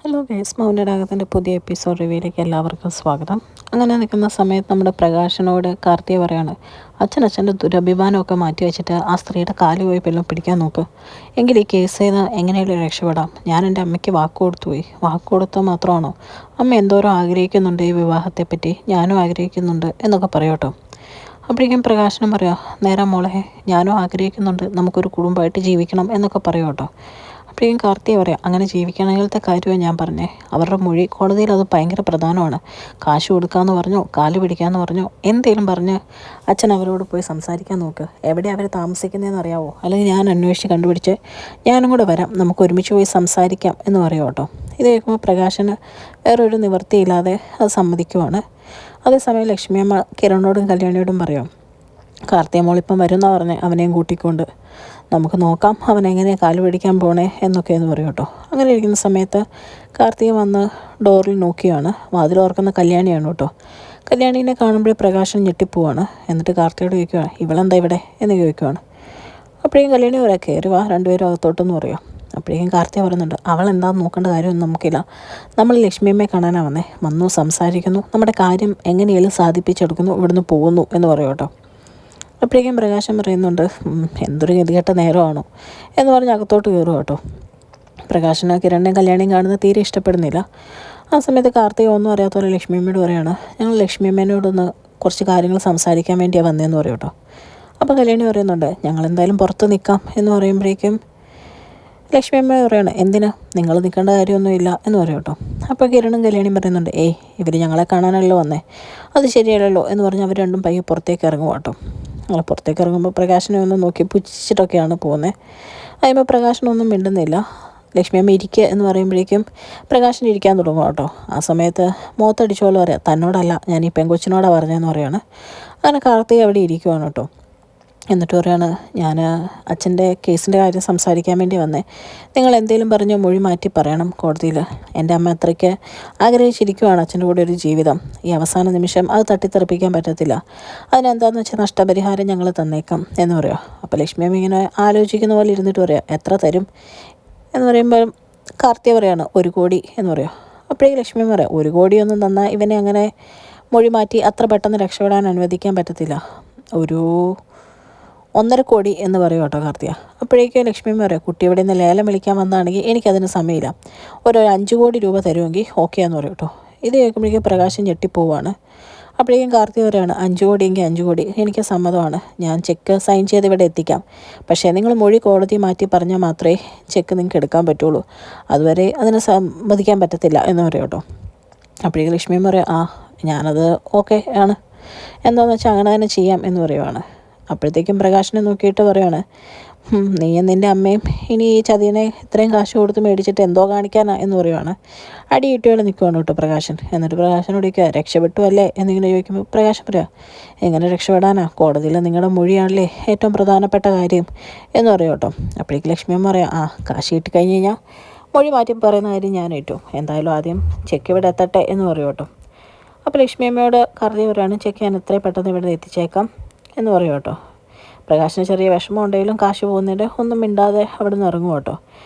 Hello guys, മൗനരാഗത്തിൻ്റെ പുതിയ episode റിവ്യൂയിലേക്ക് എല്ലാവർക്കും സ്വാഗതം. അങ്ങനെ നിൽക്കുന്ന സമയത്ത് നമ്മുടെ പ്രകാശനോട് കാർത്തിക പറയാണ്, അച്ഛൻ്റെ ദുരഭിമാനമൊക്കെ മാറ്റി വെച്ചിട്ട് ആ സ്ത്രീയുടെ കാല് പോയി പെല്ലും പിടിക്കാൻ നോക്ക്. എങ്കിൽ ഈ കേസ് ചെയ്ത് എങ്ങനെയും രക്ഷപ്പെടാം. ഞാൻ എൻ്റെ അമ്മയ്ക്ക് വാക്ക് കൊടുത്തു പോയി. വാക്ക് കൊടുത്താൽ മാത്രമാണോ? അമ്മ എന്തോരം ആഗ്രഹിക്കുന്നുണ്ട് ഈ വിവാഹത്തെപ്പറ്റി, ഞാനും ആഗ്രഹിക്കുന്നുണ്ട് എന്നൊക്കെ പറയോട്ടോ. അപ്പോഴേക്കും പ്രകാശനം പറയാം, നേരെ മോളെ, ഞാനും ആഗ്രഹിക്കുന്നുണ്ട് നമുക്കൊരു കുടുംബമായിട്ട് ജീവിക്കണം എന്നൊക്കെ പറയോട്ടോ. അപ്പോഴേക്കും കാർത്തിക പറയാം, അങ്ങനെ ജീവിക്കണമെങ്കിലത്തെ കാര്യമാണ് ഞാൻ പറഞ്ഞേ. അവരുടെ മൊഴി കോടതിയിൽ അത് ഭയങ്കര പ്രധാനമാണ്. കാശ് കൊടുക്കാമെന്ന് പറഞ്ഞോ, കാല് പിടിക്കാമെന്ന് പറഞ്ഞോ, എന്തേലും പറഞ്ഞ് അച്ഛൻ അവരോട് പോയി സംസാരിക്കാൻ നോക്ക്. എവിടെ അവർ താമസിക്കുന്നതെന്ന് അറിയാവോ? അല്ലെങ്കിൽ ഞാൻ അന്വേഷിച്ച് കണ്ടുപിടിച്ച് ഞാനും കൂടെ വരാം, നമുക്ക് ഒരുമിച്ച് പോയി സംസാരിക്കാം എന്ന് പറയും കേട്ടോ. ഇത് കേൾക്കുമ്പോൾ പ്രകാശന് വേറൊരു നിവൃത്തിയില്ലാതെ അത് സമ്മതിക്കുവാണ്. അതേസമയം ലക്ഷ്മിയമ്മ കിരണോടും കല്യാണിയോടും പറയും, കാർത്തിക മോളിപ്പം വരുമെന്നാണ് പറഞ്ഞേ, അവനെയും കൂട്ടിക്കൊണ്ട് നമുക്ക് നോക്കാം അവൻ എങ്ങനെയാണ് കാല് പിടിക്കാൻ പോണേ എന്നൊക്കെയെന്ന് പറയും കേട്ടോ. അങ്ങനെ ഇരിക്കുന്ന സമയത്ത് കാർത്തിക വന്ന് ഡോറിൽ നോക്കിയാണ്. വാതിൽ ഓർക്കുന്ന കല്യാണിയാണ് കേട്ടോ. കല്യാണീനെ കാണുമ്പോഴേ പ്രകാശൻ ഞെട്ടിപ്പോവാണ്. എന്നിട്ട് കാർത്തികയോട് ചോദിക്കുവാണ്, ഇവളെന്താ ഇവിടെ എന്ന് ചോദിക്കുവാണ്. അപ്പോഴേക്കും കല്യാണി പറയാം, കയറി വാ രണ്ടുപേരും അകത്തോട്ടെന്ന് പറയുക. അപ്പോഴേക്കും കാർത്തിക പറയുന്നുണ്ട്, അവൾ എന്താണെന്ന് നോക്കേണ്ട കാര്യമൊന്നും നമുക്കില്ല. നമ്മൾ ലക്ഷ്മിയമ്മയെ കാണാനാണ് വന്നു സംസാരിക്കുന്നു, നമ്മുടെ കാര്യം എങ്ങനെയെങ്കിലും സാധിപ്പിച്ചെടുക്കുന്നു, ഇവിടുന്ന് പോകുന്നു എന്ന് പറയും കേട്ടോ. അപ്പോഴേക്കും പ്രകാശം പറയുന്നുണ്ട്, എന്തൊരു ഗതികെട്ട നേരമാണോ എന്ന് പറഞ്ഞ് അകത്തോട്ട് കയറും കേട്ടോ. പ്രകാശന് കിരണിനെയും കല്യാണിയും കാണുന്നത് തീരെ ഇഷ്ടപ്പെടുന്നില്ല. ആ സമയത്ത് കാർത്തിക ഒന്നും അറിയാത്ത പോലെ ലക്ഷ്മിയമ്മയോട് പറയാണ്, ഞങ്ങൾ ലക്ഷ്മിയമ്മേനോടൊന്ന് കുറച്ച് കാര്യങ്ങൾ സംസാരിക്കാൻ വേണ്ടിയാണ് വന്നതെന്ന് പറയും കേട്ടോ. അപ്പോൾ കല്യാണി പറയുന്നുണ്ട്, ഞങ്ങൾ എന്തായാലും പുറത്ത് നിൽക്കാം എന്ന് പറയുമ്പോഴേക്കും ലക്ഷ്മിയമ്മ പറയാണ്, എന്തിനാ, നിങ്ങൾ നിൽക്കേണ്ട കാര്യമൊന്നുമില്ല എന്ന് പറയും കേട്ടോ. അപ്പോൾ കിരണും കല്യാണിയും പറയുന്നുണ്ട്, ഇവർ ഞങ്ങളെ കാണാനല്ലോ വന്നേ, അത് ശരിയല്ലല്ലോ എന്ന് പറഞ്ഞ് അവർ രണ്ടും പയ്യെ പുറത്തേക്ക് ഇറങ്ങും കേട്ടോ. ഞങ്ങൾ പുറത്തേക്ക് ഇറങ്ങുമ്പോൾ പ്രകാശനെ ഒന്ന് നോക്കി പുച്ഛിച്ചിട്ടൊക്കെയാണ് പോകുന്നത്. അതിപ്പോൾ പ്രകാശനൊന്നും മിണ്ടുന്നില്ല. ലക്ഷ്മിയമ്മ ഇരിക്കുക എന്ന് പറയുമ്പോഴേക്കും പ്രകാശൻ ഇരിക്കാൻ തുടങ്ങും കേട്ടോ. ആ സമയത്ത് മുഖത്തടിച്ച പോലെ പറയാം, തന്നോടല്ല ഞാൻ ഈ പെങ്കൊച്ചിനോടാണ് പറഞ്ഞതെന്ന് പറയാണ്. അങ്ങനെ കാർത്തിക അവിടെ ഇരിക്കുവാണ് കേട്ടോ. എന്നിട്ട് പറയാണ്, ഞാൻ അച്ഛൻ്റെ കേസിൻ്റെ കാര്യം സംസാരിക്കാൻ വേണ്ടി വന്നേ. നിങ്ങൾ എന്തെങ്കിലും പറഞ്ഞ് മൊഴി മാറ്റി പറയണം കോടതിയിൽ. എൻ്റെ അമ്മ അത്രയ്ക്ക് ആഗ്രഹിച്ചിരിക്കുവാണ് അച്ഛൻ്റെ കൂടെ ഒരു ജീവിതം. ഈ അവസാന നിമിഷം അത് തട്ടിത്തെറിപ്പിക്കാൻ പറ്റത്തില്ല. അതിനെന്താണെന്ന് വെച്ചാൽ നഷ്ടപരിഹാരം ഞങ്ങൾ തന്നേക്കാം എന്ന് പറയുക. അപ്പോൾ ലക്ഷ്മിയമ്മ ഇങ്ങനെ ആലോചിക്കുന്ന പോലെ ഇരുന്നിട്ട് പറയാം, എത്ര തരും എന്ന് പറയുമ്പോൾ കാർത്തിക പറയാണ്, 1 കോടി എന്ന് പറയുക. അപ്പോഴേക്കും ലക്ഷ്മിയമ്മ പറയാം, 1 കോടിയൊന്നും തന്നാൽ ഇവനെ അങ്ങനെ മൊഴി മാറ്റി അത്ര പെട്ടെന്ന് രക്ഷപ്പെടാൻ അനുവദിക്കാൻ പറ്റത്തില്ല. ഒരു 1.5 കോടി എന്ന് പറയും കേട്ടോ കാർത്തിക. അപ്പോഴേക്കും ലക്ഷ്മി പറയാം, കുട്ടി ഇവിടെ നിന്ന് ലേലം വിളിക്കാൻ വന്നതാണെങ്കിൽ എനിക്കതിന് സമയമില്ല, ഒരു 5 കോടി രൂപ തരുമെങ്കിൽ ഓക്കെ എന്ന് പറയും കേട്ടോ. ഇത് കേൾക്കുമ്പോഴേക്കും പ്രകാശം ഞെട്ടിപ്പോവാണ്. അപ്പോഴേക്കും കാർത്തിക പറയാണ്, 5 കോടിയെങ്കിൽ 5 കോടി എനിക്ക് സമ്മതമാണ്, ഞാൻ ചെക്ക് സൈൻ ചെയ്ത് ഇവിടെ എത്തിക്കാം. പക്ഷേ നിങ്ങൾ മൊഴി കോടതി മാറ്റി പറഞ്ഞാൽ മാത്രമേ ചെക്ക് നിങ്ങൾക്ക് എടുക്കാൻ പറ്റുള്ളൂ, അതുവരെ അതിന് സമ്മതിക്കാൻ പറ്റത്തില്ല എന്ന് പറയും കേട്ടോ. അപ്പോഴേക്കും ലക്ഷ്മി പറയാം, ഞാനത് ഓക്കെ ആണ്, എന്താണെന്ന് വെച്ചാൽ അങ്ങനെ തന്നെ ചെയ്യാം എന്ന് പറയുവാണ്. അപ്പോഴത്തേക്കും പ്രകാശനെ നോക്കിയിട്ട് പറയുവാണ്, നീയും നിൻ്റെ അമ്മയും ഇനി ഈ ചതിയനെ ഇത്രയും കാശ് കൊടുത്ത് മേടിച്ചിട്ട് എന്തോ കാണിക്കാനാ എന്ന് പറയുവാണ്. അടി കിട്ടിയോടെ നിൽക്കുവാണ് കേട്ടോ പ്രകാശൻ. എന്നിട്ട് പ്രകാശനോട് ചോദിക്കുക, രക്ഷപ്പെട്ടു അല്ലേ എന്നിങ്ങനെ ചോദിക്കുമ്പോൾ പ്രകാശൻ പറയാം, എങ്ങനെ രക്ഷപ്പെടാനാ, കോടതിയിൽ നിങ്ങളുടെ മൊഴിയാണല്ലേ ഏറ്റവും പ്രധാനപ്പെട്ട കാര്യം എന്ന് പറയും കേട്ടോ. അപ്പോഴേക്ക് ലക്ഷ്മിയമ്മ പറയാം, കാശ് കിട്ടി കഴിഞ്ഞ് കഴിഞ്ഞാൽ മൊഴി മാറ്റി പറയുന്ന കാര്യം ഞാൻ ഏറ്റു, എന്തായാലും ആദ്യം ചെക്ക് ഇവിടെ എത്തട്ടെ എന്ന് പറയും കേട്ടോ. അപ്പോൾ ലക്ഷ്മിയമ്മയോട് കറുതി പറയുകയാണ്, ചെക്ക് ഞാൻ എത്രയും പെട്ടെന്ന് ഇവിടെ എത്തിച്ചേക്കാം എന്ന് പറയും കേട്ടോ. പ്രകാശിന് ചെറിയ വിഷമം ഉണ്ടെങ്കിലും കാശ് പോകുന്നതിൻ്റെ ഒന്നും മിണ്ടാതെ അവിടെ നിന്ന് ഇറങ്ങും കേട്ടോ.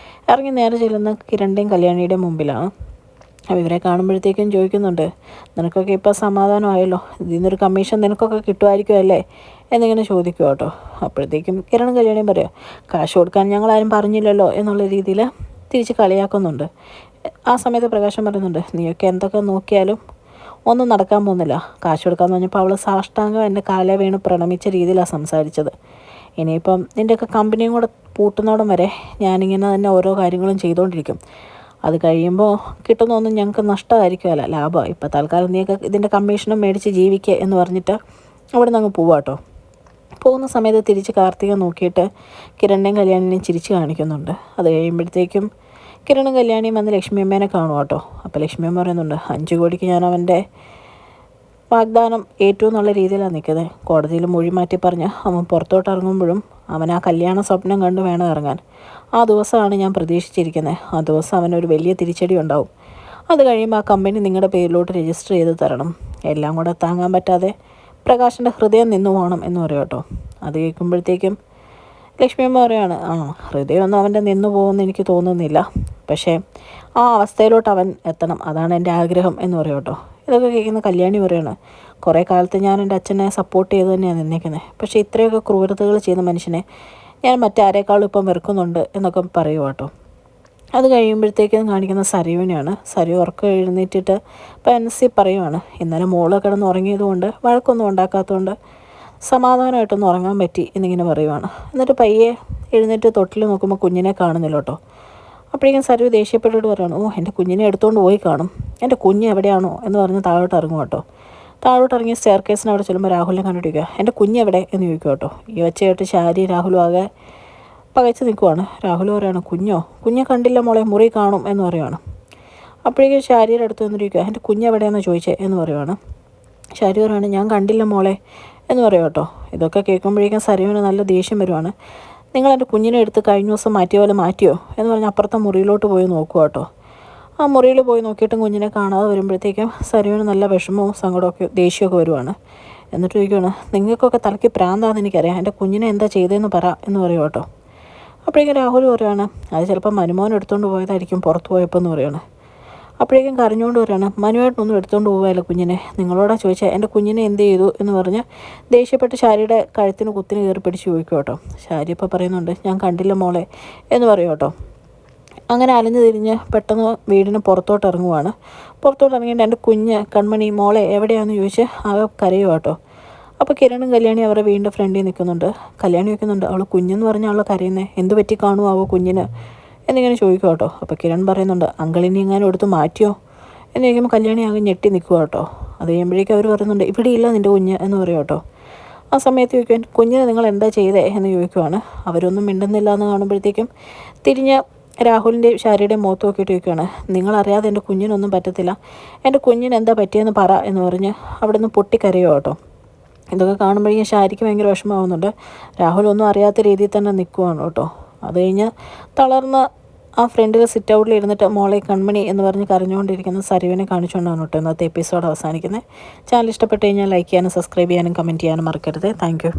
ഇറങ്ങി നേരെ ചെല്ലുന്ന കിരണിൻ്റെയും കല്യാണിയുടെയും മുമ്പിലാണ്. അപ്പോൾ ഇവരെ കാണുമ്പോഴത്തേക്കും ചോദിക്കുന്നുണ്ട്, നിനക്കൊക്കെ ഇപ്പോൾ സമാധാനമായല്ലോ, ഇതിൽ നിന്നൊരു കമ്മീഷൻ നിനക്കൊക്കെ കിട്ടുമായിരിക്കും അല്ലേ എന്നിങ്ങനെ ചോദിക്കും കേട്ടോ. അപ്പോഴത്തേക്കും കിരണും കല്യാണിയും പറയാം, കാശ് കൊടുക്കാൻ ഞങ്ങളാരും പറഞ്ഞില്ലല്ലോ എന്നുള്ള രീതിയിൽ തിരിച്ച് കളിയാക്കുന്നുണ്ട്. ആ സമയത്ത് പ്രകാശം പറയുന്നുണ്ട്, നീയൊക്കെ എന്തൊക്കെ നോക്കിയാലും ഒന്നും നടക്കാൻ പോകുന്നില്ല. കാശ് കൊടുക്കാമെന്ന് പറഞ്ഞപ്പോൾ അവൾ സാഷ്ടാംഗം എൻ്റെ കാലെ വീണ് പ്രണമിച്ച രീതിയിലാണ് സംസാരിച്ചത്. ഇനിയിപ്പം നിൻ്റെയൊക്കെ കമ്പനിയും കൂടെ പൂട്ടുന്നോടം വരെ ഞാനിങ്ങനെ തന്നെ ഓരോ കാര്യങ്ങളും ചെയ്തുകൊണ്ടിരിക്കും. അത് കഴിയുമ്പോൾ കിട്ടുന്നൊന്നും ഞങ്ങൾക്ക് നഷ്ടമായിരിക്കുമല്ല, ലാഭമാണ്. ഇപ്പോൾ തൽക്കാലം നീയൊക്കെ ഇതിൻ്റെ കമ്മീഷനും മേടിച്ച് ജീവിക്കുക എന്ന് പറഞ്ഞിട്ട് അവിടെ നിന്ന് അങ്ങ് പോവാട്ടോ. പോകുന്ന സമയത്ത് തിരിച്ച് കാർത്തിക നോക്കിയിട്ട് കിരണിനെയും കല്യാണിനെയും ചിരിച്ച് കാണിക്കുന്നുണ്ട്. അത് കഴിയുമ്പോഴത്തേക്കും കിരണും കല്യാണിയും വന്ന് ലക്ഷ്മിയമ്മേനെ കാണും കേട്ടോ. അപ്പോൾ ലക്ഷ്മിയമ്മ പറയുന്നുണ്ട്, 5 കോടിക്ക് ഞാൻ അവൻ്റെ വാഗ്ദാനം ഏറ്റു എന്നുള്ള രീതിയിലാണ് നിൽക്കുന്നത്. കോടതിയിൽ മൊഴി മാറ്റി പറഞ്ഞ് അവൻ പുറത്തോട്ട് ഇറങ്ങുമ്പോഴും അവൻ ആ കല്യാണ സ്വപ്നം കണ്ട് വേണം ഇറങ്ങാൻ. ആ ദിവസമാണ് ഞാൻ പ്രതീക്ഷിച്ചിരിക്കുന്നത്. ആ ദിവസം അവനൊരു വലിയ തിരിച്ചടി ഉണ്ടാവും. അത് കഴിയുമ്പോൾ ആ കമ്പനി നിങ്ങളുടെ പേരിലോട്ട് രജിസ്റ്റർ ചെയ്ത് തരണം. എല്ലാം കൂടെ താങ്ങാൻ പറ്റാതെ പ്രകാശിൻ്റെ ഹൃദയം നിന്നു പോകണം എന്ന് പറയും കേട്ടോ. അത് കേൾക്കുമ്പോഴത്തേക്കും ലക്ഷ്മിയമ്മ പറയുകയാണ്, ഹൃദയമൊന്നും അവൻ്റെ നിന്ന് പോകുമെന്ന് എനിക്ക് തോന്നുന്നില്ല, പക്ഷേ ആ അവസ്ഥയിലോട്ട് അവൻ എത്തണം, അതാണ് എൻ്റെ ആഗ്രഹം എന്ന് പറയും കേട്ടോ. ഇതൊക്കെ കേൾക്കുന്ന കല്യാണി പറയുകയാണ്, കുറേ കാലത്ത് ഞാൻ എൻ്റെ അച്ഛനെ സപ്പോർട്ട് ചെയ്ത് തന്നെയാണ് നിന്നേക്കുന്നത്, പക്ഷേ ഇത്രയൊക്കെ ക്രൂരതകൾ ചെയ്യുന്ന മനുഷ്യനെ ഞാൻ മറ്റാരേക്കാളും ഇപ്പം വെറുക്കുന്നുണ്ട് എന്നൊക്കെ പറയും കേട്ടോ. അത് കഴിയുമ്പോഴത്തേക്കും കാണിക്കുന്ന സരയുവിനെയാണ്. സരയു ഉറക്കം എഴുന്നേറ്റിട്ട് പെൻസി പറയുവാണ്, ഇന്നലെ മോള് കിടന്ന് ഉറങ്ങിയതുകൊണ്ട് വഴക്കൊന്നും ഉണ്ടാക്കാത്തതുകൊണ്ട് സമാധാനമായിട്ടൊന്ന് ഉറങ്ങാൻ പറ്റി എന്നിങ്ങനെ പറയുവാണ്. എന്നിട്ട് പയ്യെ എഴുന്നേറ്റ് തൊട്ടിൽ നോക്കുമ്പോൾ കുഞ്ഞിനെ കാണുന്നില്ല കേട്ടോ. അപ്പോഴേക്കും സരയു ദേഷ്യപ്പെട്ടിട്ട് പറയുകയാണ്, എൻ്റെ കുഞ്ഞിനെ എടുത്തുകൊണ്ട് പോയി കാണും, എൻ്റെ കുഞ്ഞ് എവിടെയാണോ എന്ന് പറഞ്ഞ് താഴോട്ട് ഇറങ്ങും കേട്ടോ. താഴോട്ട് ഇറങ്ങി സ്റ്റെയർ കേസിന് അവിടെ ചെല്ലുമ്പോൾ രാഹുലിനെ കണ്ടിരിക്കുക, എൻ്റെ കുഞ്ഞ് എവിടെ എന്ന് ചോദിക്കും കേട്ടോ. ഈ ഒച്ചയായിട്ട് ശാരി രാഹുലും ആകെ പകച്ച് നിൽക്കുവാണ്. രാഹുൽ പറയുകയാണ്, കുഞ്ഞെ കണ്ടില്ല മോളെ, മുറി കാണും എന്ന് പറയുവാണ്. അപ്പോഴേക്കും ശാരിയുടെ അടുത്ത് വന്നിരിക്കുക, എൻ്റെ കുഞ്ഞെവിടെയെന്ന് ചോദിച്ചേ എന്ന് പറയുവാണ്. ശാരി പറയുകയാണ്, ഞാൻ കണ്ടില്ല മോളെ എന്ന് പറയും കേട്ടോ. ഇതൊക്കെ കേൾക്കുമ്പോഴേക്കും സരയുവിന് നല്ല ദേഷ്യം വരുവാണ്. നിങ്ങൾ എൻ്റെ കുഞ്ഞിനെ എടുത്ത് കഴിഞ്ഞ ദിവസം മാറ്റിയ പോലെ മാറ്റിയോ എന്ന് പറഞ്ഞ് അപ്പുറത്തെ മുറിയിലോട്ട് പോയി നോക്കുക കേട്ടോ. ആ മുറിയിൽ പോയി നോക്കിയിട്ടും കുഞ്ഞിനെ കാണാതെ വരുമ്പോഴത്തേക്കും സരയുവിന് നല്ല വിഷമവും സങ്കടമൊക്കെ ദേഷ്യമൊക്കെ വരുവാണ്. എന്നിട്ട് ചോദിക്കുകയാണ്, നിങ്ങൾക്കൊക്കെ തലയ്ക്ക് പ്രാന്താണെന്ന് എനിക്കറിയാം, എൻ്റെ കുഞ്ഞിനെ എന്താ ചെയ്തതെന്ന് പറ എന്ന് പറയും കേട്ടോ. അപ്പോഴേക്കും രാഹുൽ പറയുകയാണ്, അത് ചിലപ്പോൾ മനുമോൻ എടുത്തുകൊണ്ട് പോയതായിരിക്കും പുറത്ത് പോയപ്പോൾ എന്ന് പറയുകയാണ്. അപ്പോഴേക്കും കരഞ്ഞുകൊണ്ട് പറയുകയാണ്, മനുവായിട്ടൊന്നും എടുത്തുകൊണ്ട് പോവുകയല്ല കുഞ്ഞിനെ, നിങ്ങളോടാ ചോദിച്ചാൽ എൻ്റെ കുഞ്ഞിനെ എന്ത് ചെയ്തു എന്ന് പറഞ്ഞ് ദേഷ്യപ്പെട്ട് ശാരിയുടെ കഴുത്തിന് കുത്തിന് കയറി പിടിച്ച് ചോദിക്കും കേട്ടോ. ശാരി ഇപ്പോൾ പറയുന്നുണ്ട്, ഞാൻ കണ്ടില്ല മോളെ എന്ന് പറയും കേട്ടോ. അങ്ങനെ അലഞ്ഞു തിരിഞ്ഞ് പെട്ടെന്ന് വീടിന് പുറത്തോട്ട് ഇറങ്ങുവാണ്. പുറത്തോട്ട് ഇറങ്ങിയിട്ട് എൻ്റെ കുഞ്ഞ് കൺമണി മോളെ എവിടെയാണെന്ന് ചോദിച്ച് ആകെ കരയുക കേട്ടോ. അപ്പോൾ കിരണും കല്യാണി അവരുടെ വീടിൻ്റെ ഫ്രണ്ടിൽ നിൽക്കുന്നുണ്ട്. കല്യാണി വയ്ക്കുന്നുണ്ട്, അവൾ കുഞ്ഞെന്ന് പറഞ്ഞാൽ അവൾ കരയുന്നത്, എന്ത് പറ്റി കാണുമാവോ കുഞ്ഞിന് എന്നിങ്ങനെ ചോദിക്കുക കേട്ടോ. അപ്പോൾ കിരൺ പറയുന്നുണ്ട്, അങ്കിളിനി എങ്ങാനും എടുത്ത് മാറ്റിയോ എന്ന് ചോദിക്കുമ്പോൾ കല്യാണി ആകെ ഞെട്ടി നിൽക്കുക കേട്ടോ. അത് കഴിയുമ്പോഴേക്കും അവർ പറയുന്നുണ്ട്, ഇവിടെ ഇല്ല നിൻ്റെ കുഞ്ഞ് എന്ന് പറയും കേട്ടോ. ആ സമയത്ത് ചോദിക്കുവാൻ, കുഞ്ഞിനെ നിങ്ങൾ എന്താ ചെയ്തേ എന്ന് ചോദിക്കുവാണ്. അവരൊന്നും മിണ്ടുന്നില്ല എന്ന് കാണുമ്പോഴത്തേക്കും തിരിഞ്ഞ് രാഹുലിൻ്റെയും ശാരിയുടെയും മുഖത്ത് നോക്കിയിട്ട് ചോദിക്കുകയാണ്, നിങ്ങളറിയാതെ എൻ്റെ കുഞ്ഞിനൊന്നും പറ്റത്തില്ല, എൻ്റെ കുഞ്ഞിന് എന്താ പറ്റിയെന്ന് പറ എന്ന് പറഞ്ഞ് അവിടെ നിന്ന് പൊട്ടിക്കരയോ കേട്ടോ. ഇതൊക്കെ കാണുമ്പോഴേക്കും ശാരിക്ക് ഭയങ്കര വിഷമമാകുന്നുണ്ട്. രാഹുൽ ഒന്നും അറിയാത്ത രീതിയിൽ തന്നെ നിൽക്കുവാണ് കേട്ടോ. അത് കഴിഞ്ഞ് തളർന്ന് ആ ഫ്രണ്ടിൽ സിറ്റ് ഔട്ടിൽ ഇരുന്നിട്ട് മോളെ കൺമണി എന്ന് പറഞ്ഞ് കരഞ്ഞുകൊണ്ടിരിക്കുന്ന സരുവിനെ കാണിച്ചുകൊണ്ടാണ് കേട്ടോ ഇന്നത്തെ എപ്പിസോഡ് അവസാനിക്കുന്നത്. ചാനൽ ഇഷ്ടപ്പെട്ട് കഴിഞ്ഞാൽ ലൈക്ക് ചെയ്യാനും സബ്സ്ക്രൈബ് ചെയ്യാനും കമൻറ്റ് ചെയ്യാനും മറക്കരുത്. താങ്ക്